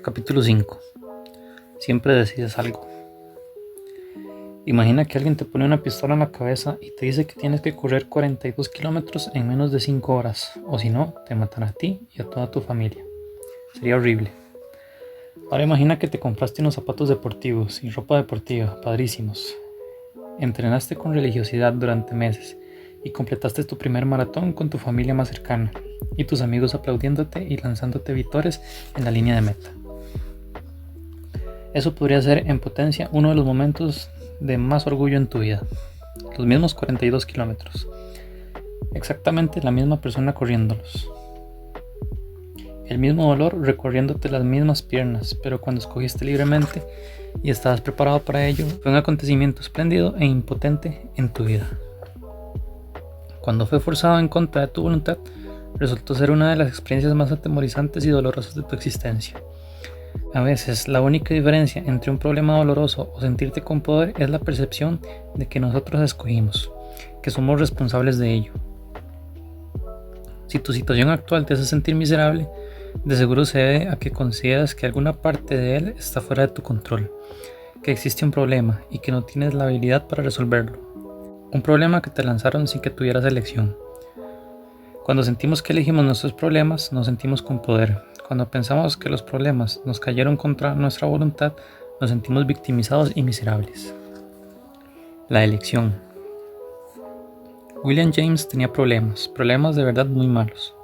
Capítulo 5. Siempre decides algo. Imagina que alguien te pone una pistola en la cabeza y te dice que tienes que correr 42 kilómetros en menos de 5 horas, o si no, te matará a ti y a toda tu familia. Sería horrible. Ahora imagina que te compraste unos zapatos deportivos y ropa deportiva, padrísimos. Entrenaste con religiosidad durante meses y completaste tu primer maratón con tu familia más cercana y tus amigos aplaudiéndote y lanzándote vítores en la línea de meta. Eso podría ser en potencia uno de los momentos de más orgullo en tu vida. Los mismos 42 kilómetros. Exactamente la misma persona corriéndolos. El mismo dolor recorriéndote las mismas piernas, pero cuando escogiste libremente y estabas preparado para ello, fue un acontecimiento espléndido e impotente en tu vida. Cuando fue forzado en contra de tu voluntad, resultó ser una de las experiencias más atemorizantes y dolorosas de tu existencia. A veces, la única diferencia entre un problema doloroso o sentirte con poder es la percepción de que nosotros escogimos, que somos responsables de ello. Si tu situación actual te hace sentir miserable, de seguro se debe a que consideras que alguna parte de él está fuera de tu control, que existe un problema y que no tienes la habilidad para resolverlo. Un problema que te lanzaron sin que tuvieras elección. Cuando sentimos que elegimos nuestros problemas, nos sentimos con poder. Cuando pensamos que los problemas nos cayeron contra nuestra voluntad, nos sentimos victimizados y miserables. La elección. William James tenía problemas de verdad muy malos.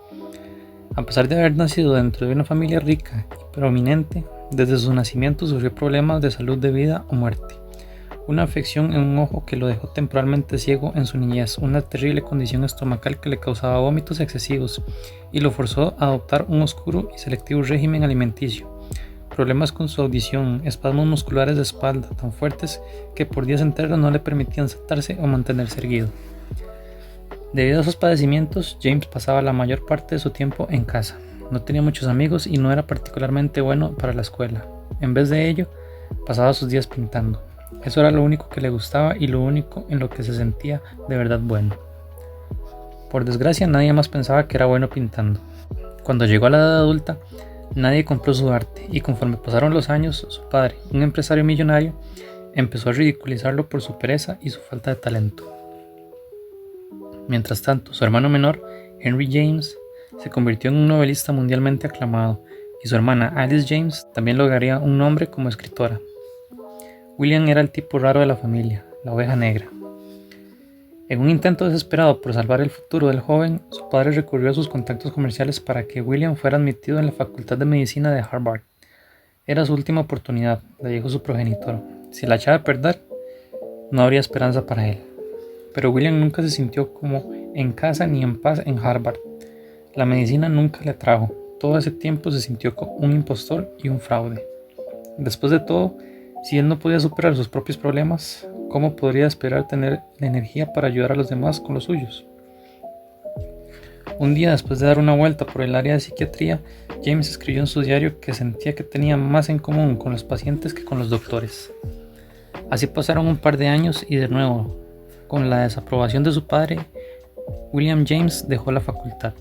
A pesar de haber nacido dentro de una familia rica y prominente, desde su nacimiento sufrió problemas de salud de vida o muerte. Una afección en un ojo que lo dejó temporalmente ciego en su niñez, una terrible condición estomacal que le causaba vómitos excesivos y lo forzó a adoptar un oscuro y selectivo régimen alimenticio. Problemas con su audición, espasmos musculares de espalda tan fuertes que por días enteros no le permitían sentarse o mantenerse erguido. Debido a esos padecimientos, James pasaba la mayor parte de su tiempo en casa. No tenía muchos amigos y no era particularmente bueno para la escuela. En vez de ello, pasaba sus días pintando. Eso era lo único que le gustaba y lo único en lo que se sentía de verdad bueno. Por desgracia, nadie más pensaba que era bueno pintando. Cuando llegó a la edad adulta, nadie compró su arte y conforme pasaron los años, su padre, un empresario millonario, empezó a ridiculizarlo por su pereza y su falta de talento. Mientras tanto, su hermano menor, Henry James, se convirtió en un novelista mundialmente aclamado y su hermana Alice James también lograría un nombre como escritora. William era el tipo raro de la familia, la oveja negra. En un intento desesperado por salvar el futuro del joven, su padre recurrió a sus contactos comerciales para que William fuera admitido en la Facultad de Medicina de Harvard. Era su última oportunidad, le dijo su progenitor. Si la echaba a perder, no habría esperanza para él. Pero William nunca se sintió como en casa ni en paz en Harvard. La medicina nunca le atrajo. Todo ese tiempo se sintió como un impostor y un fraude. Después de todo, si él no podía superar sus propios problemas, ¿cómo podría esperar tener la energía para ayudar a los demás con los suyos? Un día, después de dar una vuelta por el área de psiquiatría, James escribió en su diario que sentía que tenía más en común con los pacientes que con los doctores. Así pasaron un par de años y de nuevo, con la desaprobación de su padre, William James dejó la facultad.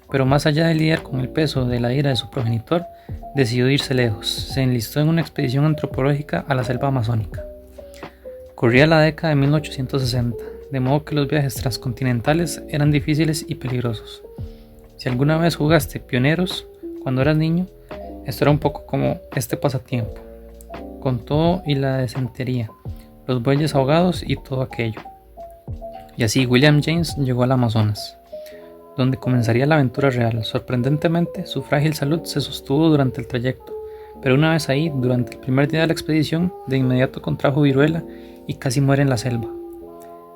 Pero más allá de lidiar con el peso de la ira de su progenitor, decidió irse lejos. Se enlistó en una expedición antropológica a la selva amazónica. Corría la década de 1860, de modo que los viajes transcontinentales eran difíciles y peligrosos. Si alguna vez jugaste Pioneros cuando eras niño, esto era un poco como este pasatiempo, con todo y la desentería, los bueyes ahogados y todo aquello. Y así William James llegó al Amazonas, donde comenzaría la aventura real. Sorprendentemente, su frágil salud se sostuvo durante el trayecto, pero una vez ahí, durante el primer día de la expedición, de inmediato contrajo viruela y casi muere en la selva.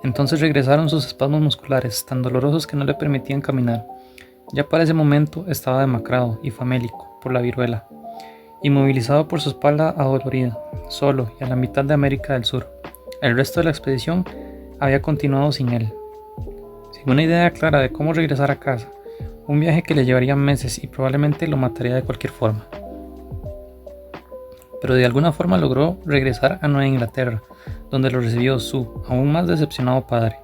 Entonces regresaron sus espasmos musculares, tan dolorosos que no le permitían caminar. Ya para ese momento estaba demacrado y famélico por la viruela, inmovilizado por su espalda adolorida, solo y a la mitad de América del Sur. El resto de la expedición había continuado sin él. Sin una idea clara de cómo regresar a casa, un viaje que le llevaría meses y probablemente lo mataría de cualquier forma. Pero de alguna forma logró regresar a Nueva Inglaterra, donde lo recibió su aún más decepcionado padre.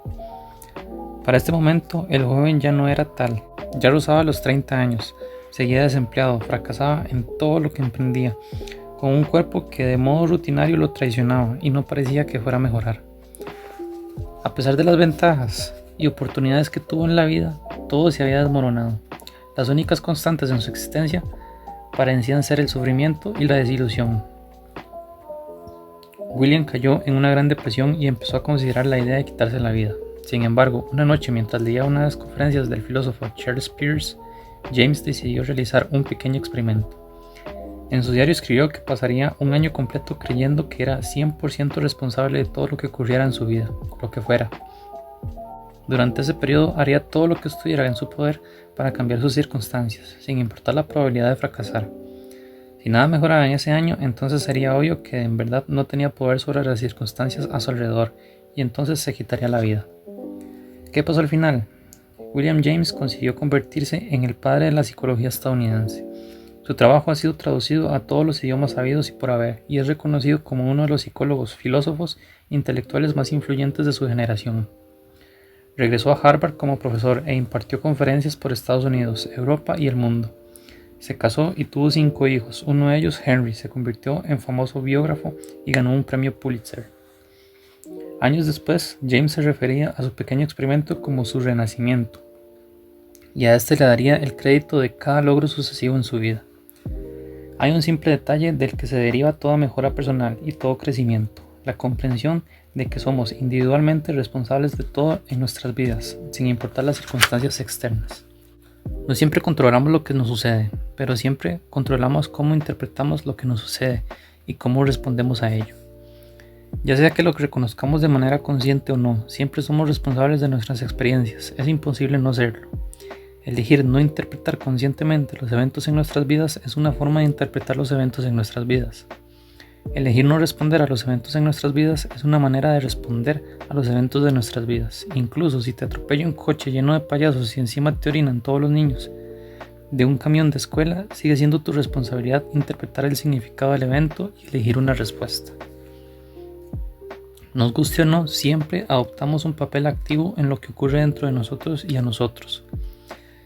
Para este momento, el joven ya no era tal, ya rozaba los 30 años, Seguía desempleado, fracasaba en todo lo que emprendía, con un cuerpo que de modo rutinario lo traicionaba y no parecía que fuera a mejorar. A pesar de las ventajas y oportunidades que tuvo en la vida, todo se había desmoronado. Las únicas constantes en su existencia parecían ser el sufrimiento y la desilusión. William cayó en una gran depresión y empezó a considerar la idea de quitarse la vida. Sin embargo, una noche mientras leía una de las conferencias del filósofo Charles Peirce, James decidió realizar un pequeño experimento. En su diario escribió que pasaría un año completo creyendo que era 100% responsable de todo lo que ocurriera en su vida, lo que fuera. Durante ese periodo haría todo lo que estuviera en su poder para cambiar sus circunstancias, sin importar la probabilidad de fracasar. Si nada mejoraba en ese año, entonces sería obvio que en verdad no tenía poder sobre las circunstancias a su alrededor, y entonces se quitaría la vida. ¿Qué pasó al final? William James consiguió convertirse en el padre de la psicología estadounidense. Su trabajo ha sido traducido a todos los idiomas habidos y por haber, y es reconocido como uno de los psicólogos, filósofos e intelectuales más influyentes de su generación. Regresó a Harvard como profesor e impartió conferencias por Estados Unidos, Europa y el mundo. Se casó y tuvo 5 hijos, uno de ellos, Henry, se convirtió en famoso biógrafo y ganó un premio Pulitzer. Años después, James se refería a su pequeño experimento como su renacimiento, y a este le daría el crédito de cada logro sucesivo en su vida. Hay un simple detalle del que se deriva toda mejora personal y todo crecimiento, la comprensión de que somos individualmente responsables de todo en nuestras vidas, sin importar las circunstancias externas. No siempre controlamos lo que nos sucede, pero siempre controlamos cómo interpretamos lo que nos sucede y cómo respondemos a ello. Ya sea que lo reconozcamos de manera consciente o no, siempre somos responsables de nuestras experiencias, es imposible no serlo. Elegir no interpretar conscientemente los eventos en nuestras vidas es una forma de interpretar los eventos en nuestras vidas. Elegir no responder a los eventos en nuestras vidas es una manera de responder a los eventos de nuestras vidas. Incluso si te atropella un coche lleno de payasos y encima te orinan todos los niños de un camión de escuela, sigue siendo tu responsabilidad interpretar el significado del evento y elegir una respuesta. Nos guste o no, siempre adoptamos un papel activo en lo que ocurre dentro de nosotros y a nosotros.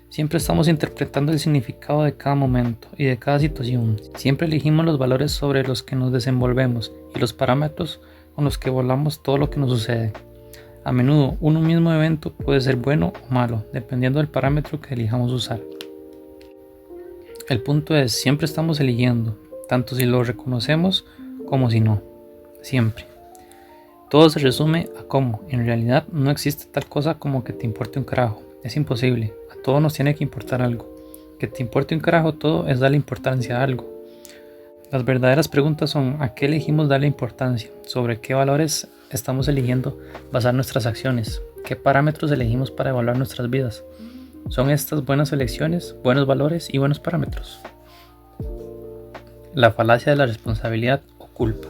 Siempre estamos interpretando el significado de cada momento y de cada situación. Siempre elegimos los valores sobre los que nos desenvolvemos y los parámetros con los que volamos todo lo que nos sucede. A menudo, un mismo evento puede ser bueno o malo, dependiendo del parámetro que elijamos usar. El punto es, siempre estamos eligiendo, tanto si lo reconocemos como si no. Siempre. Todo se resume a cómo. En realidad no existe tal cosa como que te importe un carajo. Es imposible. A todo nos tiene que importar algo. Que te importe un carajo todo es darle importancia a algo. Las verdaderas preguntas son ¿a qué elegimos darle importancia? ¿Sobre qué valores estamos eligiendo basar nuestras acciones? ¿Qué parámetros elegimos para evaluar nuestras vidas? ¿Son estas buenas elecciones, buenos valores y buenos parámetros? La falacia de la responsabilidad o culpa.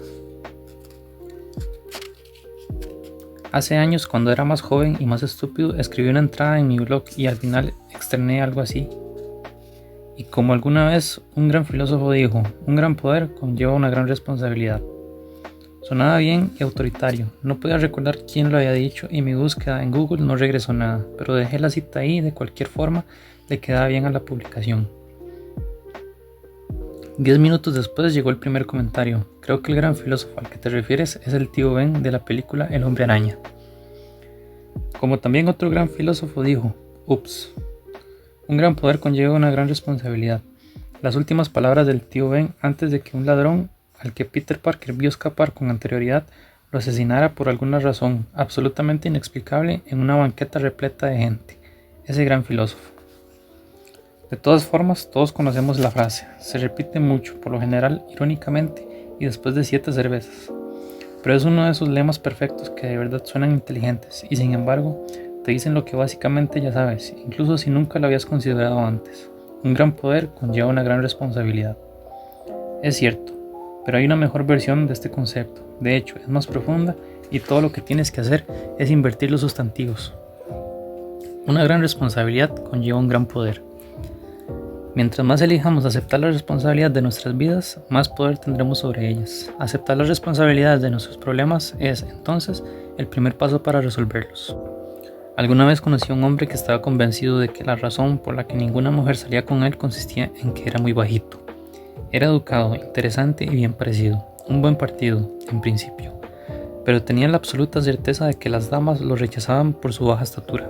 Hace años, cuando era más joven y más estúpido, escribí una entrada en mi blog y al final externé algo así. Y como alguna vez un gran filósofo dijo, un gran poder conlleva una gran responsabilidad. Sonaba bien y autoritario, no podía recordar quién lo había dicho y mi búsqueda en Google no regresó nada, pero dejé la cita ahí, de cualquier forma le quedaba bien a la publicación. 10 minutos después llegó el primer comentario. Creo que el gran filósofo al que te refieres es el tío Ben de la película El Hombre Araña. Como también otro gran filósofo dijo, ups, un gran poder conlleva una gran responsabilidad. Las últimas palabras del tío Ben antes de que un ladrón al que Peter Parker vio escapar con anterioridad lo asesinara por alguna razón absolutamente inexplicable en una banqueta repleta de gente. Ese gran filósofo. De todas formas, todos conocemos la frase, se repite mucho, por lo general irónicamente y después de 7 cervezas. Pero es uno de esos lemas perfectos que de verdad suenan inteligentes y sin embargo te dicen lo que básicamente ya sabes, incluso si nunca lo habías considerado antes. Un gran poder conlleva una gran responsabilidad. Es cierto, pero hay una mejor versión de este concepto. De hecho, es más profunda y todo lo que tienes que hacer es invertir los sustantivos. Una gran responsabilidad conlleva un gran poder. Mientras más elijamos aceptar la responsabilidad de nuestras vidas, más poder tendremos sobre ellas. Aceptar las responsabilidades de nuestros problemas es, entonces, el primer paso para resolverlos. Alguna vez conocí a un hombre que estaba convencido de que la razón por la que ninguna mujer salía con él consistía en que era muy bajito. Era educado, interesante y bien parecido, un buen partido, en principio, pero tenía la absoluta certeza de que las damas lo rechazaban por su baja estatura.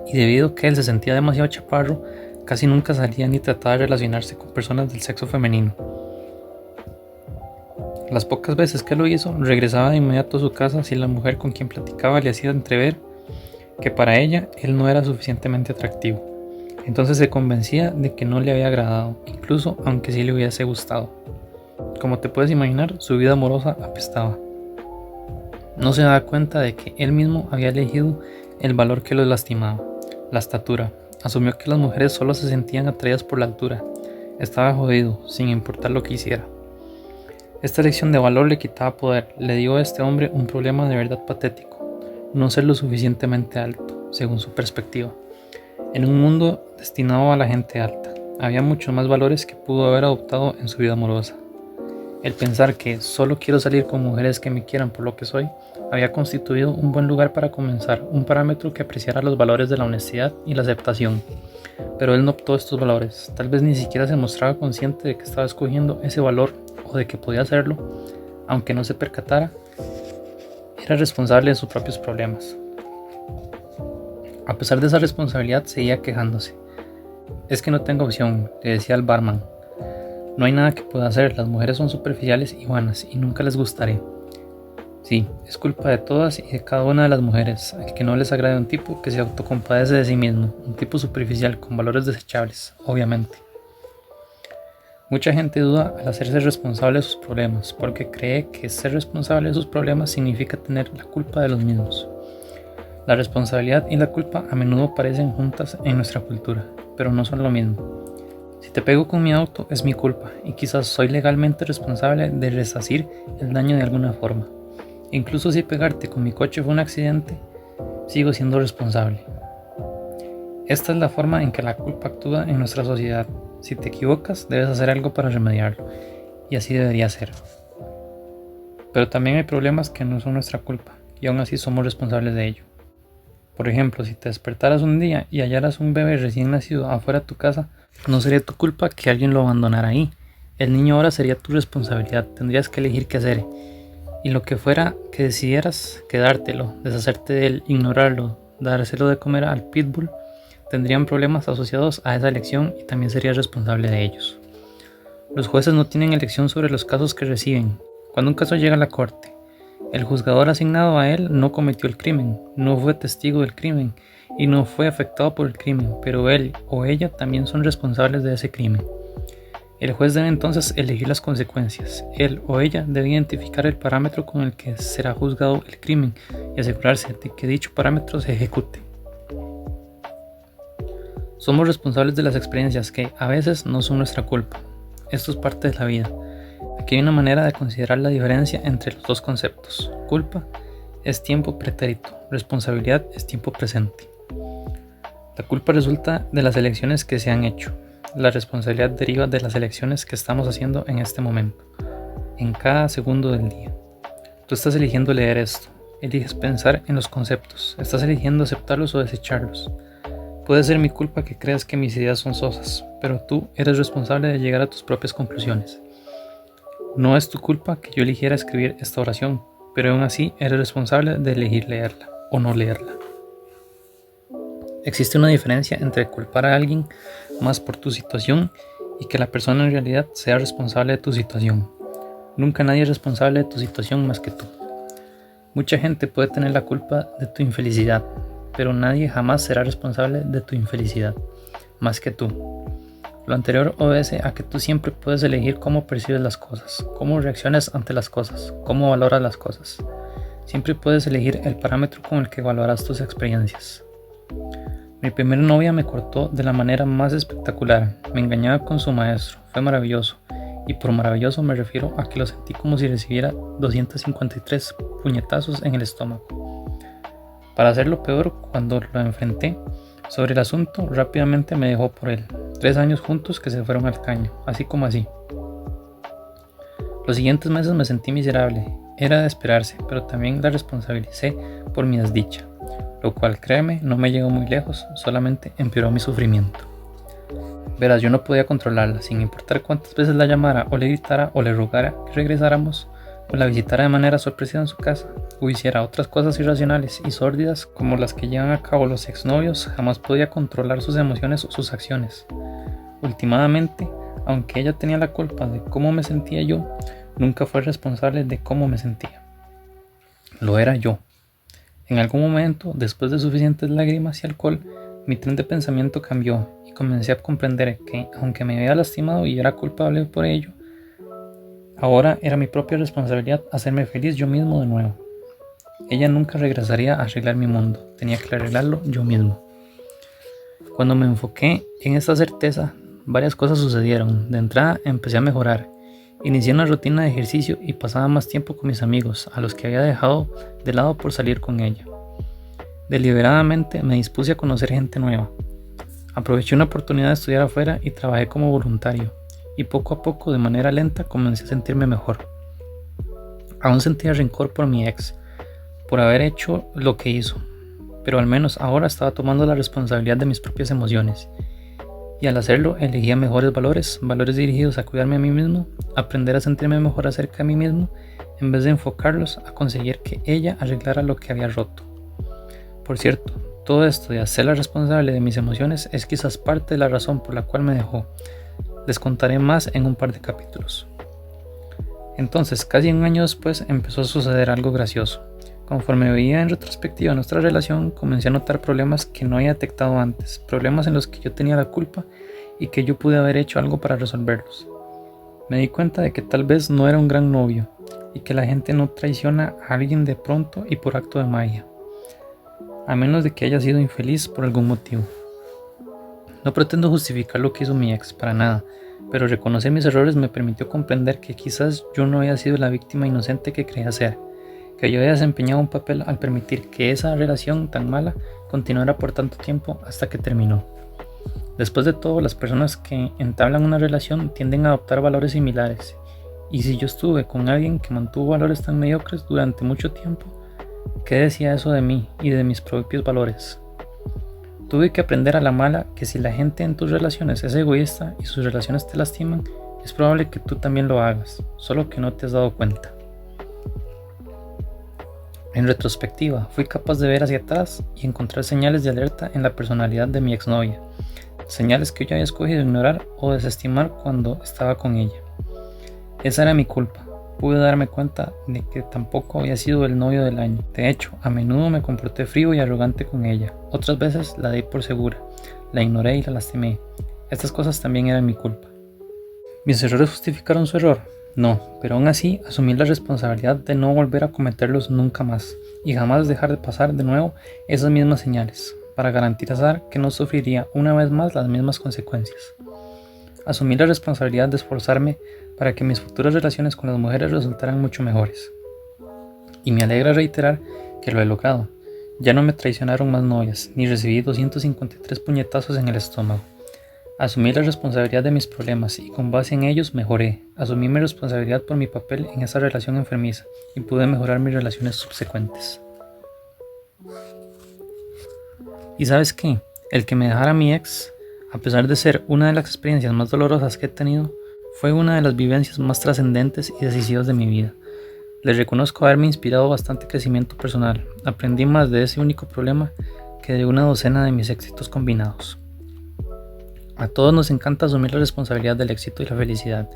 Y debido a que él se sentía demasiado chaparro, casi nunca salía ni trataba de relacionarse con personas del sexo femenino. Las pocas veces que lo hizo, regresaba de inmediato a su casa si la mujer con quien platicaba le hacía entrever que para ella él no era suficientemente atractivo. Entonces se convencía de que no le había agradado, incluso aunque sí le hubiese gustado. Como te puedes imaginar, su vida amorosa apestaba. No se daba cuenta de que él mismo había elegido el valor que lo lastimaba, la estatura. Asumió que las mujeres solo se sentían atraídas por la altura. Estaba jodido, sin importar lo que hiciera. Esta elección de valor le quitaba poder, le dio a este hombre un problema de verdad patético, no ser lo suficientemente alto, según su perspectiva. En un mundo destinado a la gente alta, había muchos más valores que pudo haber adoptado en su vida amorosa. El pensar que solo quiero salir con mujeres que me quieran por lo que soy, había constituido un buen lugar para comenzar, un parámetro que apreciara los valores de la honestidad y la aceptación. Pero él no optó estos valores, tal vez ni siquiera se mostraba consciente de que estaba escogiendo ese valor o de que podía hacerlo, aunque no se percatara, era responsable de sus propios problemas. A pesar de esa responsabilidad, seguía quejándose. Es que no tengo opción, le decía al barman. No hay nada que pueda hacer, las mujeres son superficiales y vanas y nunca les gustaré. Sí, es culpa de todas y de cada una de las mujeres, al que no les agrade un tipo que se autocompadece de sí mismo, un tipo superficial con valores desechables, obviamente. Mucha gente duda al hacerse responsable de sus problemas, porque cree que ser responsable de sus problemas significa tener la culpa de los mismos. La responsabilidad y la culpa a menudo aparecen juntas en nuestra cultura, pero no son lo mismo. Si te pego con mi auto es mi culpa y quizás soy legalmente responsable de resarcir el daño de alguna forma. Incluso si pegarte con mi coche fue un accidente, sigo siendo responsable. Esta es la forma en que la culpa actúa en nuestra sociedad. Si te equivocas, debes hacer algo para remediarlo, y así debería ser. Pero también hay problemas que no son nuestra culpa, y aún así somos responsables de ello. Por ejemplo, si te despertaras un día y hallaras un bebé recién nacido afuera de tu casa, no sería tu culpa que alguien lo abandonara ahí. El niño ahora sería tu responsabilidad, tendrías que elegir qué hacer. Y lo que fuera que decidieras, quedártelo, deshacerte de él, ignorarlo, dárselo de comer al pitbull, tendrían problemas asociados a esa elección y también serías responsable de ellos. Los jueces no tienen elección sobre los casos que reciben. Cuando un caso llega a la corte, el juzgador asignado a él no cometió el crimen, no fue testigo del crimen y no fue afectado por el crimen, pero él o ella también son responsables de ese crimen. El juez debe entonces elegir las consecuencias. Él o ella debe identificar el parámetro con el que será juzgado el crimen y asegurarse de que dicho parámetro se ejecute. Somos responsables de las experiencias que a veces no son nuestra culpa. Esto es parte de la vida. Aquí hay una manera de considerar la diferencia entre los dos conceptos. Culpa es tiempo pretérito, responsabilidad es tiempo presente. La culpa resulta de las elecciones que se han hecho. La responsabilidad deriva de las elecciones que estamos haciendo en este momento, en cada segundo del día. Tú estás eligiendo leer esto, eliges pensar en los conceptos, estás eligiendo aceptarlos o desecharlos. Puede ser mi culpa que creas que mis ideas son sosas, pero tú eres responsable de llegar a tus propias conclusiones. No es tu culpa que yo eligiera escribir esta oración, pero aún así eres responsable de elegir leerla o no leerla. Existe una diferencia entre culpar a alguien más por tu situación y que la persona en realidad sea responsable de tu situación. Nunca nadie es responsable de tu situación más que tú. Mucha gente puede tener la culpa de tu infelicidad, pero nadie jamás será responsable de tu infelicidad, más que tú. Lo anterior obedece a que tú siempre puedes elegir cómo percibes las cosas, cómo reaccionas ante las cosas, cómo valoras las cosas. Siempre puedes elegir el parámetro con el que evaluarás tus experiencias. Mi primera novia me cortó de la manera más espectacular, me engañaba con su maestro, fue maravilloso, y por maravilloso me refiero a que lo sentí como si recibiera 253 puñetazos en el estómago. Para hacerlo peor, cuando lo enfrenté sobre el asunto, rápidamente me dejó por él. 3 años juntos que se fueron al caño, así como así. Los siguientes meses me sentí miserable, era de esperarse, pero también la responsabilicé por mi desdicha. lo cual, créeme, no me llegó muy lejos, solamente empeoró mi sufrimiento. Verás, yo no podía controlarla, sin importar cuántas veces la llamara o le gritara o le rogara que regresáramos, o la visitara de manera sorpresiva en su casa, o hiciera otras cosas irracionales y sórdidas como las que llevan a cabo los exnovios, jamás podía controlar sus emociones o sus acciones. Últimamente, aunque ella tenía la culpa de cómo me sentía yo, nunca fue responsable de cómo me sentía. Lo era yo. En algún momento, después de suficientes lágrimas y alcohol, mi tren de pensamiento cambió y comencé a comprender que, aunque me había lastimado y era culpable por ello, ahora era mi propia responsabilidad hacerme feliz yo mismo de nuevo. Ella nunca regresaría a arreglar mi mundo, tenía que arreglarlo yo mismo. Cuando me enfoqué en esta certeza, varias cosas sucedieron. De entrada, empecé a mejorar. Inicié una rutina de ejercicio y pasaba más tiempo con mis amigos, a los que había dejado de lado por salir con ella. Deliberadamente me dispuse a conocer gente nueva. Aproveché una oportunidad de estudiar afuera y trabajé como voluntario, y poco a poco, de manera lenta, comencé a sentirme mejor. Aún sentía rencor por mi ex, por haber hecho lo que hizo, pero al menos ahora estaba tomando la responsabilidad de mis propias emociones. Y al hacerlo, elegía mejores valores dirigidos a cuidarme a mí mismo, aprender a sentirme mejor acerca de mí mismo, en vez de enfocarlos a conseguir que ella arreglara lo que había roto. Por cierto, todo esto de hacerla responsable de mis emociones es quizás parte de la razón por la cual me dejó. Les contaré más en un par de capítulos. Entonces, casi un año después, empezó a suceder algo gracioso. Conforme veía en retrospectiva nuestra relación, comencé a notar problemas que no había detectado antes, problemas en los que yo tenía la culpa y que yo pude haber hecho algo para resolverlos. Me di cuenta de que tal vez no era un gran novio y que la gente no traiciona a alguien de pronto y por acto de magia, a menos de que haya sido infeliz por algún motivo. No pretendo justificar lo que hizo mi ex, para nada, pero reconocer mis errores me permitió comprender que quizás yo no había sido la víctima inocente que creía ser, que yo había desempeñado un papel al permitir que esa relación tan mala continuara por tanto tiempo hasta que terminó. Después de todo, las personas que entablan una relación tienden a adoptar valores similares, y si yo estuve con alguien que mantuvo valores tan mediocres durante mucho tiempo, ¿qué decía eso de mí y de mis propios valores? Tuve que aprender a la mala que si la gente en tus relaciones es egoísta y sus relaciones te lastiman, es probable que tú también lo hagas, solo que no te has dado cuenta. En retrospectiva, fui capaz de ver hacia atrás y encontrar señales de alerta en la personalidad de mi exnovia, señales que yo había escogido ignorar o desestimar cuando estaba con ella. Esa era mi culpa. Pude darme cuenta de que tampoco había sido el novio del año. De hecho, a menudo me comporté frío y arrogante con ella. Otras veces la di por segura, la ignoré y la lastimé. Estas cosas también eran mi culpa. ¿Mis errores justificaron su error? No, pero aún así asumí la responsabilidad de no volver a cometerlos nunca más y jamás dejar de pasar de nuevo esas mismas señales, para garantizar que no sufriría una vez más las mismas consecuencias. Asumí la responsabilidad de esforzarme para que mis futuras relaciones con las mujeres resultaran mucho mejores. Y me alegra reiterar que lo he logrado. Ya no me traicionaron más novias, ni recibí 253 puñetazos en el estómago. Asumí la responsabilidad de mis problemas y con base en ellos mejoré. Asumí mi responsabilidad por mi papel en esa relación enfermiza y pude mejorar mis relaciones subsecuentes. ¿Y sabes qué? El que me dejara mi ex, a pesar de ser una de las experiencias más dolorosas que he tenido, fue una de las vivencias más trascendentes y decisivas de mi vida. Les reconozco haberme inspirado bastante crecimiento personal. Aprendí más de ese único problema que de una docena de mis éxitos combinados. A todos nos encanta asumir la responsabilidad del éxito y la felicidad.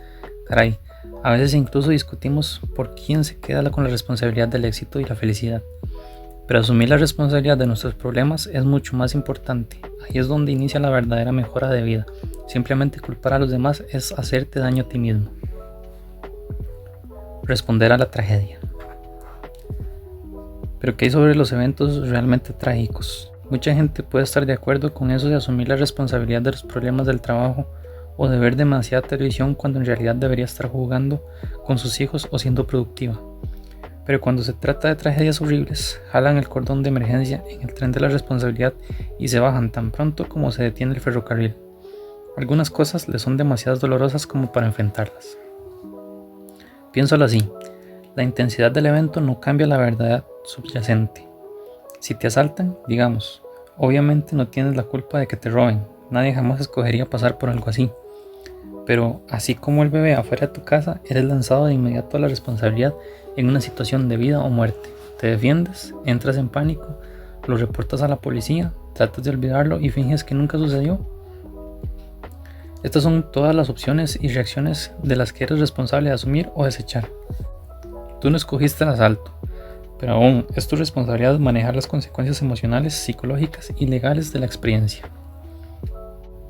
Caray, a veces incluso discutimos por quién se queda con la responsabilidad del éxito y la felicidad. Pero asumir la responsabilidad de nuestros problemas es mucho más importante. Ahí es donde inicia la verdadera mejora de vida. Simplemente culpar a los demás es hacerte daño a ti mismo. Responder a la tragedia. Pero ¿qué hay sobre los eventos realmente trágicos? Mucha gente puede estar de acuerdo con eso de asumir la responsabilidad de los problemas del trabajo o de ver demasiada televisión cuando en realidad debería estar jugando con sus hijos o siendo productiva. Pero cuando se trata de tragedias horribles, jalan el cordón de emergencia en el tren de la responsabilidad y se bajan tan pronto como se detiene el ferrocarril. Algunas cosas les son demasiado dolorosas como para enfrentarlas. Piénsalo así, la intensidad del evento no cambia la verdad subyacente. Si te asaltan, digamos, obviamente no tienes la culpa de que te roben, nadie jamás escogería pasar por algo así. Pero así como el bebé afuera de tu casa, eres lanzado de inmediato a la responsabilidad en una situación de vida o muerte. Te defiendes, entras en pánico, lo reportas a la policía, tratas de olvidarlo y finges que nunca sucedió. Estas son todas las opciones y reacciones de las que eres responsable de asumir o desechar. Tú no escogiste el asalto, pero aún es tu responsabilidad manejar las consecuencias emocionales, psicológicas y legales de la experiencia.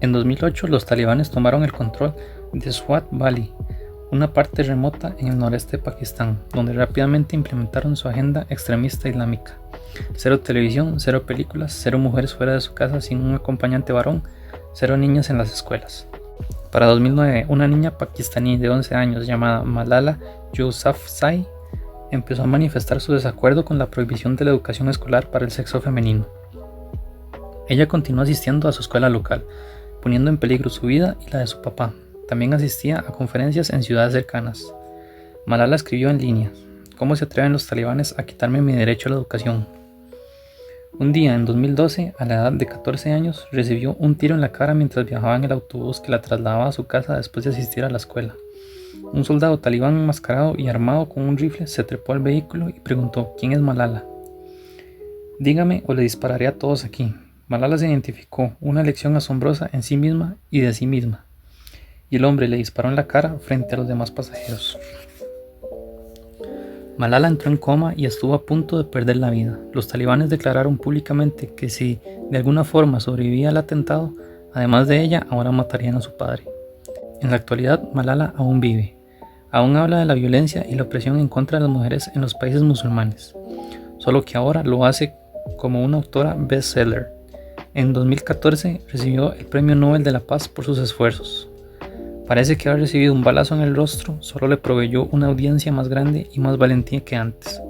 En 2008 los talibanes tomaron el control de Swat Valley, una parte remota en el noreste de Pakistán, donde rápidamente implementaron su agenda extremista islámica. Cero televisión, cero películas, cero mujeres fuera de su casa sin un acompañante varón, cero niñas en las escuelas. Para 2009, una niña pakistaní de 11 años llamada Malala Yousafzai empezó a manifestar su desacuerdo con la prohibición de la educación escolar para el sexo femenino. Ella continuó asistiendo a su escuela local, poniendo en peligro su vida y la de su papá. También asistía a conferencias en ciudades cercanas. Malala escribió en línea: ¿cómo se atreven los talibanes a quitarme mi derecho a la educación? Un día, en 2012, a la edad de 14 años, recibió un tiro en la cara mientras viajaba en el autobús que la trasladaba a su casa después de asistir a la escuela. Un soldado talibán enmascarado y armado con un rifle se trepó al vehículo y preguntó: ¿quién es Malala? Dígame o le dispararé a todos aquí. Malala se identificó, una lección asombrosa en sí misma y de sí misma, y el hombre le disparó en la cara frente a los demás pasajeros. Malala entró en coma y estuvo a punto de perder la vida. Los talibanes declararon públicamente que si de alguna forma sobrevivía al atentado, además de ella, ahora matarían a su padre. En la actualidad, Malala aún vive. Aún habla de la violencia y la opresión en contra de las mujeres en los países musulmanes, solo que ahora lo hace como una autora bestseller. En 2014 recibió el Premio Nobel de la Paz por sus esfuerzos. Parece que haber recibido un balazo en el rostro solo le proveyó una audiencia más grande y más valentía que antes.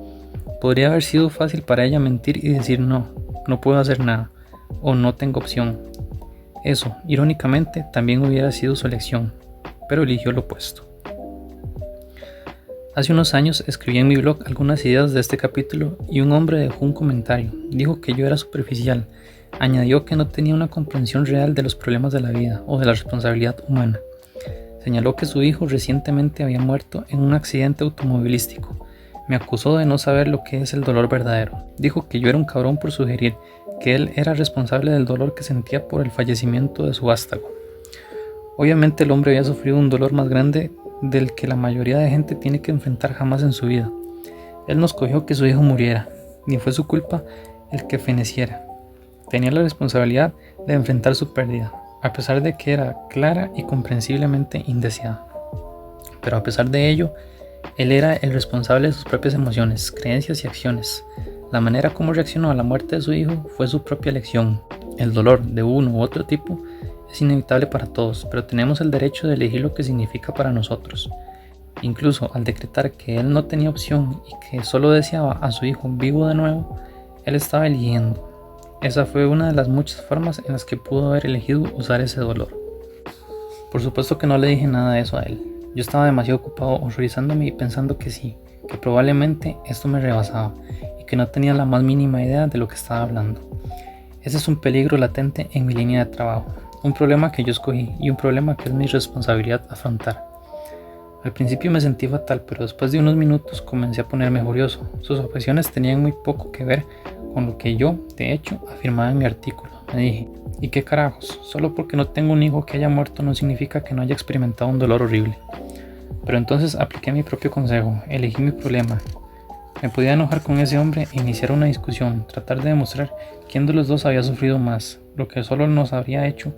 Podría haber sido fácil para ella mentir y decir no puedo hacer nada, o no tengo opción. Eso, irónicamente, también hubiera sido su elección, pero eligió lo opuesto. Hace unos años escribí en mi blog algunas ideas de este capítulo y un hombre dejó un comentario. Dijo que yo era superficial. Añadió que no tenía una comprensión real de los problemas de la vida o de la responsabilidad humana. Señaló que su hijo recientemente había muerto en un accidente automovilístico. Me acusó de no saber lo que es el dolor verdadero. Dijo que yo era un cabrón por sugerir que él era responsable del dolor que sentía por el fallecimiento de su vástago. Obviamente el hombre había sufrido un dolor más grande del que la mayoría de gente tiene que enfrentar jamás en su vida. Él no escogió que su hijo muriera, ni fue su culpa el que feneciera. Tenía la responsabilidad de enfrentar su pérdida, a pesar de que era clara y comprensiblemente indeseada. Pero a pesar de ello, él era el responsable de sus propias emociones, creencias y acciones. La manera como reaccionó a la muerte de su hijo fue su propia elección. El dolor de uno u otro tipo es inevitable para todos, pero tenemos el derecho de elegir lo que significa para nosotros. Incluso al decretar que él no tenía opción y que solo deseaba a su hijo vivo de nuevo, él estaba eligiendo. Esa fue una de las muchas formas en las que pudo haber elegido usar ese dolor. Por supuesto que no le dije nada de eso a él. Yo estaba demasiado ocupado horrorizándome y pensando que sí, que probablemente esto me rebasaba y que no tenía la más mínima idea de lo que estaba hablando. Ese es un peligro latente en mi línea de trabajo, un problema que yo escogí y un problema que es mi responsabilidad afrontar. Al principio me sentí fatal, pero después de unos minutos comencé a ponerme furioso. Sus objeciones tenían muy poco que ver con lo que yo, de hecho, afirmaba en mi artículo. Me dije: ¿y qué carajos? Solo porque no tengo un hijo que haya muerto no significa que no haya experimentado un dolor horrible. Pero entonces apliqué mi propio consejo, elegí mi problema. Me podía enojar con ese hombre e iniciar una discusión, tratar de demostrar quién de los dos había sufrido más, lo que solo nos habría hecho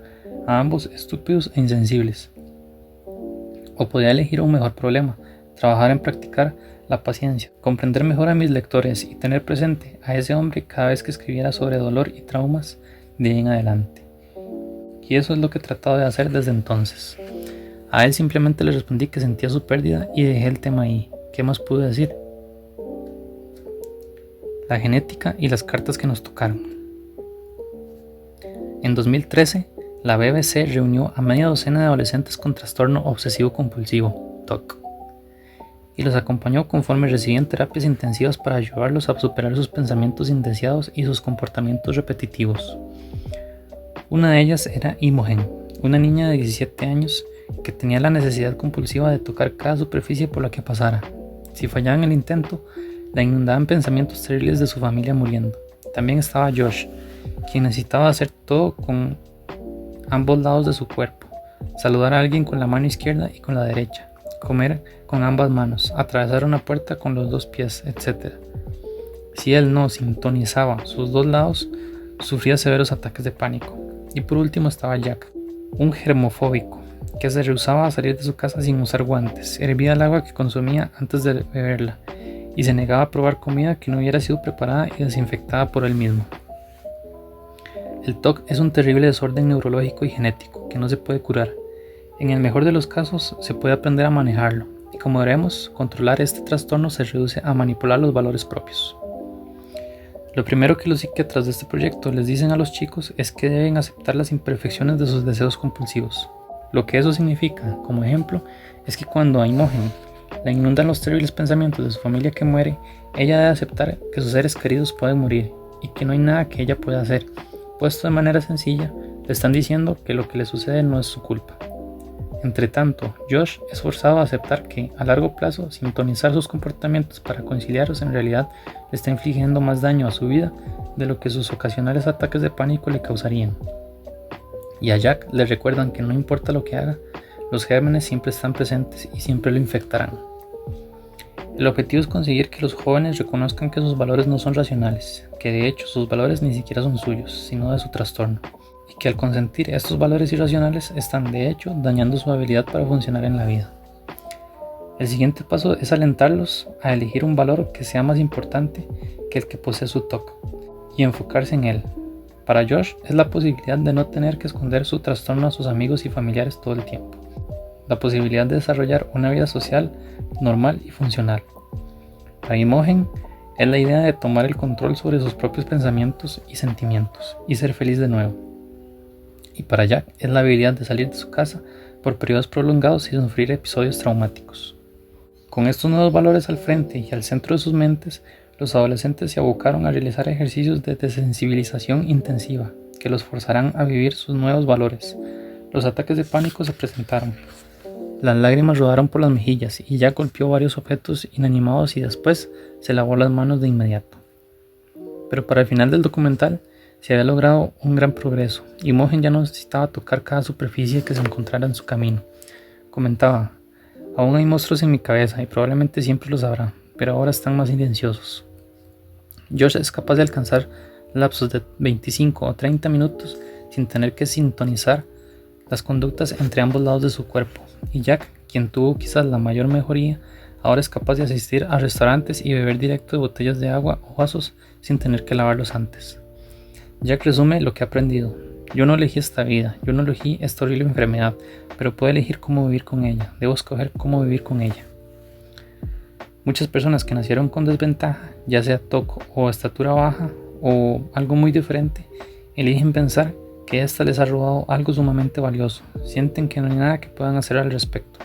a ambos estúpidos e insensibles. O podía elegir un mejor problema, trabajar en practicar la paciencia, comprender mejor a mis lectores y tener presente a ese hombre cada vez que escribiera sobre dolor y traumas de ahí en adelante. Y eso es lo que he tratado de hacer desde entonces. A él simplemente le respondí que sentía su pérdida y dejé el tema ahí. ¿Qué más pude decir? La genética y las cartas que nos tocaron. En 2013, la BBC reunió a media docena de adolescentes con trastorno obsesivo compulsivo, TOC, y los acompañó conforme recibían terapias intensivas para ayudarlos a superar sus pensamientos indeseados y sus comportamientos repetitivos. Una de ellas era Imogen, una niña de 17 años que tenía la necesidad compulsiva de tocar cada superficie por la que pasara. Si fallaba en el intento, la inundaban pensamientos terribles de su familia muriendo. También estaba Josh, quien necesitaba hacer todo con ambos lados de su cuerpo: saludar a alguien con la mano izquierda y con la derecha, comer con ambas manos, atravesar una puerta con los 2 pies, etc. Si él no sintonizaba sus 2 lados, sufría severos ataques de pánico. Y por último estaba Jack, un germofóbico que se rehusaba a salir de su casa sin usar guantes, hervía el agua que consumía antes de beberla y se negaba a probar comida que no hubiera sido preparada y desinfectada por él mismo. El TOC es un terrible desorden neurológico y genético que no se puede curar. En el mejor de los casos se puede aprender a manejarlo, y como veremos, controlar este trastorno se reduce a manipular los valores propios. Lo primero que los psiquiatras de este proyecto les dicen a los chicos es que deben aceptar las imperfecciones de sus deseos compulsivos. Lo que eso significa, como ejemplo, es que cuando a Imogen la inundan los terribles pensamientos de su familia que muere, ella debe aceptar que sus seres queridos pueden morir y que no hay nada que ella pueda hacer. Puesto de manera sencilla, le están diciendo que lo que le sucede no es su culpa. Entre tanto, Josh es forzado a aceptar que, a largo plazo, sintonizar sus comportamientos para conciliarlos en realidad le está infligiendo más daño a su vida de lo que sus ocasionales ataques de pánico le causarían. Y a Jack le recuerdan que no importa lo que haga, los gérmenes siempre están presentes y siempre lo infectarán. El objetivo es conseguir que los jóvenes reconozcan que sus valores no son racionales, que de hecho sus valores ni siquiera son suyos, sino de su trastorno, y que al consentir estos valores irracionales están de hecho dañando su habilidad para funcionar en la vida. El siguiente paso es alentarlos a elegir un valor que sea más importante que el que posee su TOC y enfocarse en él. Para Josh es la posibilidad de no tener que esconder su trastorno a sus amigos y familiares todo el tiempo, la posibilidad de desarrollar una vida social normal y funcional. Para Imogen es la idea de tomar el control sobre sus propios pensamientos y sentimientos y ser feliz de nuevo. Y para Jack es la habilidad de salir de su casa por periodos prolongados sin sufrir episodios traumáticos. Con estos nuevos valores al frente y al centro de sus mentes, los adolescentes se abocaron a realizar ejercicios de desensibilización intensiva que los forzarán a vivir sus nuevos valores. Los ataques de pánico se presentaron. Las lágrimas rodaron por las mejillas y Jack golpeó varios objetos inanimados y después se lavó las manos de inmediato. Pero para el final del documental se había logrado un gran progreso. Imogen ya no necesitaba tocar cada superficie que se encontrara en su camino. Comentaba: aún hay monstruos en mi cabeza y probablemente siempre los habrá, pero ahora están más silenciosos. Josh es capaz de alcanzar lapsos de 25 o 30 minutos sin tener que sintonizar las conductas entre ambos lados de su cuerpo, y Jack, quien tuvo quizás la mayor mejoría, ahora es capaz de asistir a restaurantes y beber directo de botellas de agua o vasos sin tener que lavarlos antes. Jack resume lo que ha aprendido: yo no elegí esta vida, yo no elegí esta horrible enfermedad, pero puedo elegir cómo vivir con ella, debo escoger cómo vivir con ella. Muchas personas que nacieron con desventaja, ya sea TOC o estatura baja o algo muy diferente, eligen pensar que esta les ha robado algo sumamente valioso. Sienten que no hay nada que puedan hacer al respecto,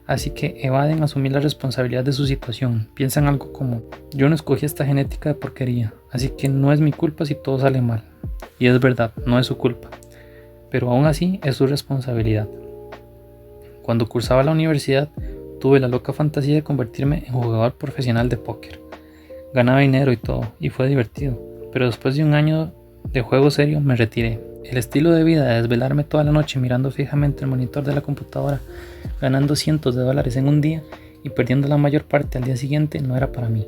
así que evaden asumir la responsabilidad de su situación. Piensan algo como: yo no escogí esta genética de porquería, así que no es mi culpa si todo sale mal. Y es verdad, no es su culpa, pero aún así es su responsabilidad. Cuando cursaba la universidad, tuve la loca fantasía de convertirme en jugador profesional de póker. Ganaba dinero y todo, y fue divertido, pero después de un año de juego serio me retiré. El estilo de vida de desvelarme toda la noche mirando fijamente el monitor de la computadora, ganando cientos de dólares en un día y perdiendo la mayor parte al día siguiente, no era para mí,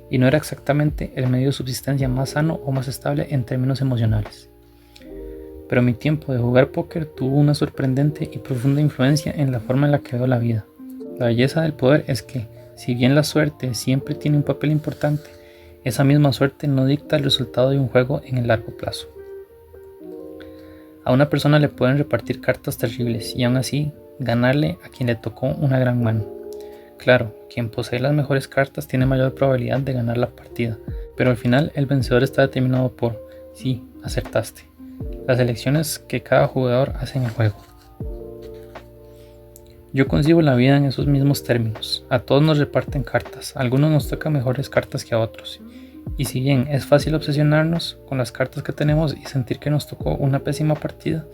y no era exactamente el medio de subsistencia más sano o más estable en términos emocionales. Pero mi tiempo de jugar póker tuvo una sorprendente y profunda influencia en la forma en la que veo la vida. La belleza del poder es que, si bien la suerte siempre tiene un papel importante, esa misma suerte no dicta el resultado de un juego en el largo plazo. A una persona le pueden repartir cartas terribles y aún así ganarle a quien le tocó una gran mano. Claro, quien posee las mejores cartas tiene mayor probabilidad de ganar la partida, pero al final el vencedor está determinado por: sí, acertaste, las elecciones que cada jugador hace en el juego. Yo concibo la vida en esos mismos términos. A todos nos reparten cartas, a algunos nos tocan mejores cartas que a otros. Y si bien es fácil obsesionarnos con las cartas que tenemos y sentir que nos tocó una pésima partida,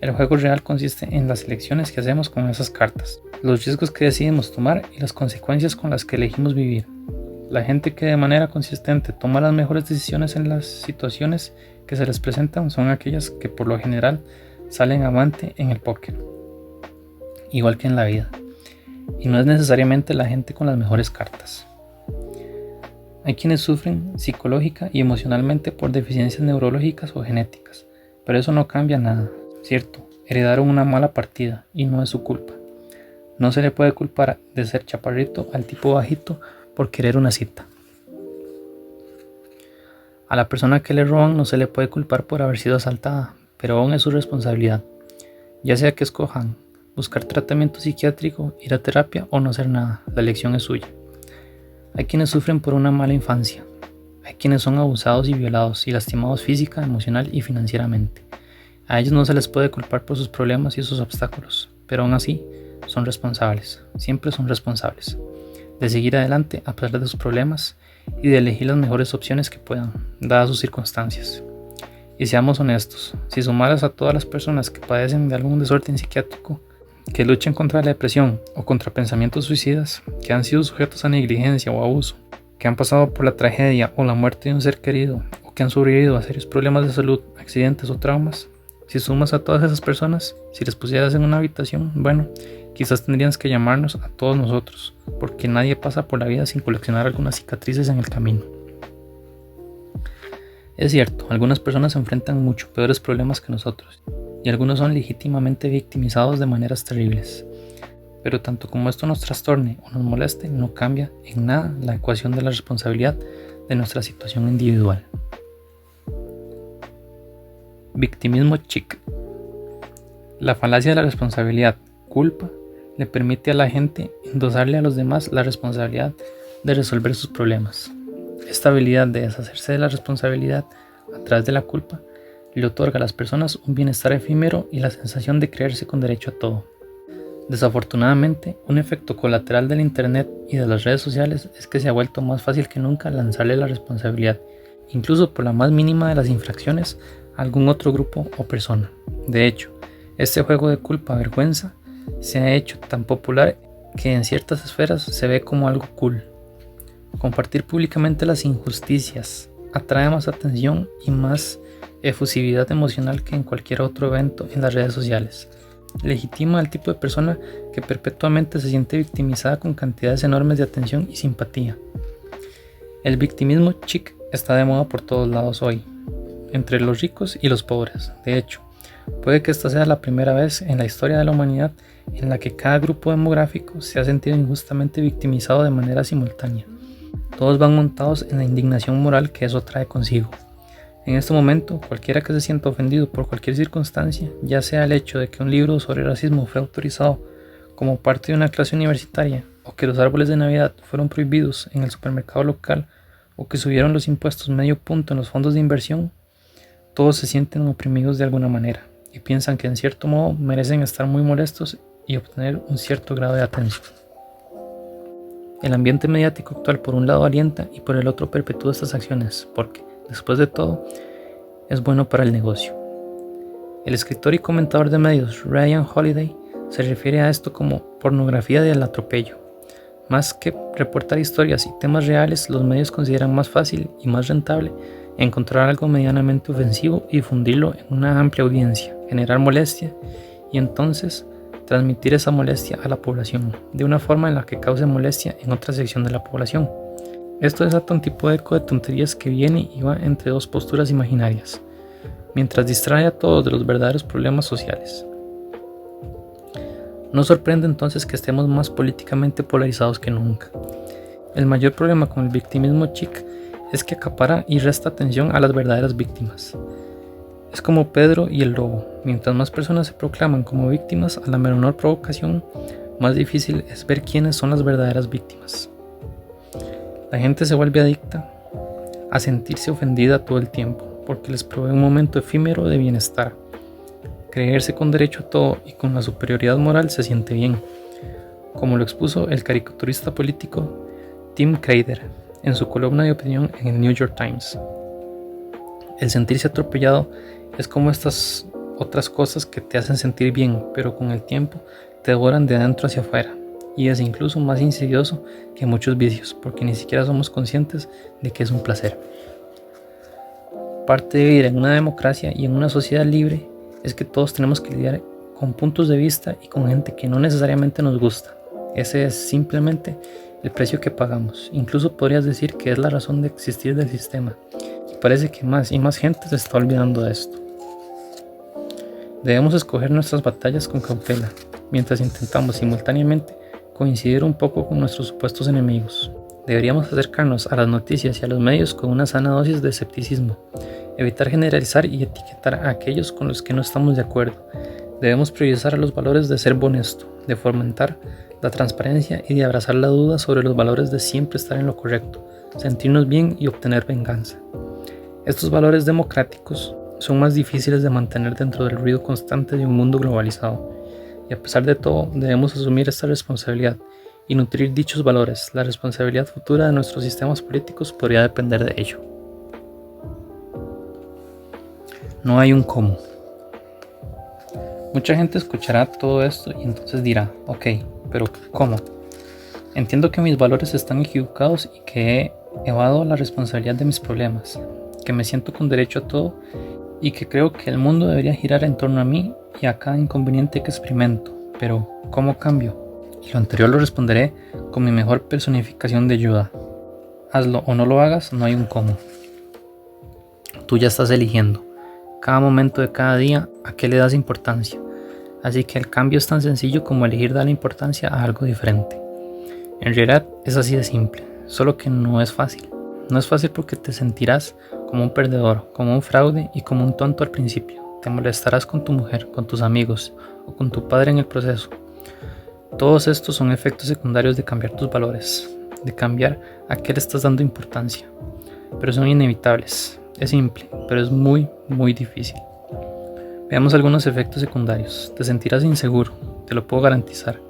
el juego real consiste en las elecciones que hacemos con esas cartas, los riesgos que decidimos tomar y las consecuencias con las que elegimos vivir. La gente que de manera consistente toma las mejores decisiones en las situaciones que se les presentan son aquellas que por lo general salen avante en el póker, igual que en la vida, y no es necesariamente la gente con las mejores cartas. Hay quienes sufren psicológica y emocionalmente por deficiencias neurológicas o genéticas, pero eso no cambia nada, ¿cierto? Heredaron una mala partida y no es su culpa. No se le puede culpar de ser chaparrito al tipo bajito por querer una cita. A la persona que le roban no se le puede culpar por haber sido asaltada, pero aún es su responsabilidad, ya sea que escojan buscar tratamiento psiquiátrico, ir a terapia o no hacer nada, la elección es suya. Hay quienes sufren por una mala infancia, hay quienes son abusados y violados y lastimados física, emocional y financieramente. A ellos no se les puede culpar por sus problemas y sus obstáculos, pero aún así son responsables, siempre son responsables, de seguir adelante a pesar de sus problemas y de elegir las mejores opciones que puedan, dadas sus circunstancias. Y seamos honestos, si sumaras a todas las personas que padecen de algún desorden psiquiátrico, que luchan contra la depresión o contra pensamientos suicidas, que han sido sujetos a negligencia o abuso, que han pasado por la tragedia o la muerte de un ser querido, o que han sobrevivido a serios problemas de salud, accidentes o traumas, si sumas a todas esas personas, si les pusieras en una habitación, bueno, quizás tendrías que llamarnos a todos nosotros, porque nadie pasa por la vida sin coleccionar algunas cicatrices en el camino. Es cierto, algunas personas enfrentan mucho peores problemas que nosotros, y algunos son legítimamente victimizados de maneras terribles. Pero tanto como esto nos trastorne o nos moleste, no cambia en nada la ecuación de la responsabilidad de nuestra situación individual. Victimismo chic. La falacia de la responsabilidad, culpa, le permite a la gente endosarle a los demás la responsabilidad de resolver sus problemas. Esta habilidad de deshacerse de la responsabilidad a través de la culpa le otorga a las personas un bienestar efímero y la sensación de creerse con derecho a todo. Desafortunadamente, un efecto colateral del internet y de las redes sociales es que se ha vuelto más fácil que nunca lanzarle la responsabilidad, incluso por la más mínima de las infracciones, a algún otro grupo o persona. De hecho, este juego de culpa-vergüenza se ha hecho tan popular que en ciertas esferas se ve como algo cool. Compartir públicamente las injusticias atrae más atención y más efusividad emocional que en cualquier otro evento en las redes sociales. Legitima al tipo de persona que perpetuamente se siente victimizada con cantidades enormes de atención y simpatía. El victimismo chic está de moda por todos lados hoy, entre los ricos y los pobres. De hecho, puede que esta sea la primera vez en la historia de la humanidad en la que cada grupo demográfico se ha sentido injustamente victimizado de manera simultánea. Todos van montados en la indignación moral que eso trae consigo. En este momento, cualquiera que se sienta ofendido por cualquier circunstancia, ya sea el hecho de que un libro sobre racismo fue autorizado como parte de una clase universitaria, o que los árboles de Navidad fueron prohibidos en el supermercado local, o que subieron los impuestos medio punto en los fondos de inversión, todos se sienten oprimidos de alguna manera y piensan que en cierto modo merecen estar muy molestos y obtener un cierto grado de atención. El ambiente mediático actual por un lado alienta y por el otro perpetúa estas acciones porque, después de todo, es bueno para el negocio. El escritor y comentador de medios Ryan Holiday se refiere a esto como pornografía del atropello. Más que reportar historias y temas reales, los medios consideran más fácil y más rentable encontrar algo medianamente ofensivo y difundirlo en una amplia audiencia, generar molestia y entonces transmitir esa molestia a la población de una forma en la que cause molestia en otra sección de la población. Esto desata un tipo de eco de tonterías que viene y va entre dos posturas imaginarias, mientras distrae a todos de los verdaderos problemas sociales. No sorprende entonces que estemos más políticamente polarizados que nunca. El mayor problema con el victimismo chic es que acapara y resta atención a las verdaderas víctimas. Es como Pedro y el lobo. Mientras más personas se proclaman como víctimas a la menor provocación, más difícil es ver quiénes son las verdaderas víctimas. La gente se vuelve adicta a sentirse ofendida todo el tiempo, porque les provee un momento efímero de bienestar. Creerse con derecho a todo y con la superioridad moral se siente bien, como lo expuso el caricaturista político Tim Krader en su columna de opinión en el New York Times. El sentirse atropellado es como estas otras cosas que te hacen sentir bien, pero con el tiempo te devoran de adentro hacia afuera, y es incluso más insidioso que muchos vicios, porque ni siquiera somos conscientes de que es un placer. Parte de vivir en una democracia y en una sociedad libre es que todos tenemos que lidiar con puntos de vista y con gente que no necesariamente nos gusta. Ese es simplemente el precio que pagamos. Incluso podrías decir que es la razón de existir del sistema. Y parece que más y más gente se está olvidando de esto. Debemos escoger nuestras batallas con cautela, mientras intentamos simultáneamente coincidir un poco con nuestros supuestos enemigos. Deberíamos acercarnos a las noticias y a los medios con una sana dosis de escepticismo, evitar generalizar y etiquetar a aquellos con los que no estamos de acuerdo. Debemos priorizar los valores de ser honesto, de fomentar la transparencia y de abrazar la duda sobre los valores de siempre estar en lo correcto, sentirnos bien y obtener venganza. Estos valores democráticos son más difíciles de mantener dentro del ruido constante de un mundo globalizado, y a pesar de todo debemos asumir esta responsabilidad y nutrir dichos valores. La responsabilidad futura de nuestros sistemas políticos podría depender de ello. No hay un cómo. Mucha gente escuchará todo esto y entonces dirá, ok, pero ¿cómo? Entiendo que mis valores están equivocados y que he evadido la responsabilidad de mis problemas, que me siento con derecho a todo y que creo que el mundo debería girar en torno a mí y a cada inconveniente que experimento, pero ¿cómo cambio? Y lo anterior lo responderé con mi mejor personificación de ayuda. Hazlo o no lo hagas, no hay un cómo. Tú ya estás eligiendo, cada momento de cada día, a qué le das importancia. Así que el cambio es tan sencillo como elegir darle importancia a algo diferente. En realidad es así de simple, solo que no es fácil. No es fácil porque te sentirás como un perdedor, como un fraude y como un tonto al principio. Te molestarás con tu mujer, con tus amigos o con tu padre en el proceso. Todos estos son efectos secundarios de cambiar tus valores, de cambiar a qué le estás dando importancia. Pero son inevitables. Es simple, pero es muy, muy difícil. Veamos algunos efectos secundarios. Te sentirás inseguro, te lo puedo garantizar.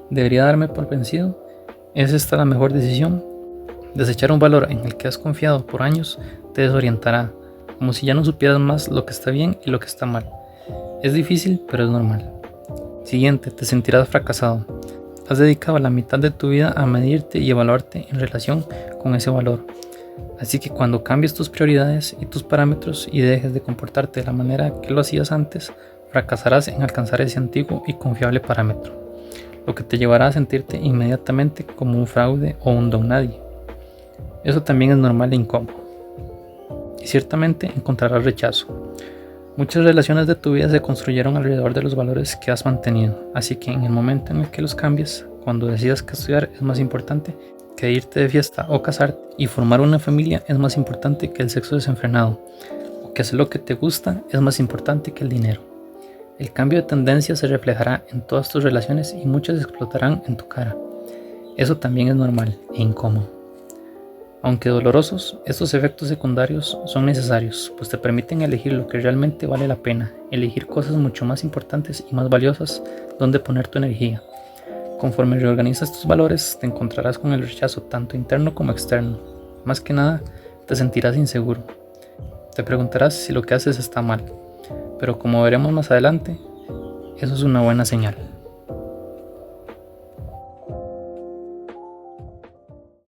¿Debería darme por vencido? ¿Es esta la mejor decisión? Desechar un valor en el que has confiado por años te desorientará, como si ya no supieras más lo que está bien y lo que está mal. Es difícil, pero es normal. Siguiente, te sentirás fracasado. Has dedicado la mitad de tu vida a medirte y evaluarte en relación con ese valor. Así que cuando cambies tus prioridades y tus parámetros y dejes de comportarte de la manera que lo hacías antes, fracasarás en alcanzar ese antiguo y confiable parámetro, lo que te llevará a sentirte inmediatamente como un fraude o un don nadie. Eso también es normal e incómodo. Y ciertamente encontrarás rechazo. Muchas relaciones de tu vida se construyeron alrededor de los valores que has mantenido, así que en el momento en el que los cambies, cuando decidas que estudiar es más importante que irte de fiesta o casarte, y formar una familia es más importante que el sexo desenfrenado, o que hacer lo que te gusta es más importante que el dinero. El cambio de tendencia se reflejará en todas tus relaciones y muchas explotarán en tu cara. Eso también es normal e incómodo. Aunque dolorosos, estos efectos secundarios son necesarios, pues te permiten elegir lo que realmente vale la pena, elegir cosas mucho más importantes y más valiosas donde poner tu energía. Conforme reorganizas tus valores, te encontrarás con el rechazo tanto interno como externo. Más que nada, te sentirás inseguro. Te preguntarás si lo que haces está mal, pero como veremos más adelante, eso es una buena señal.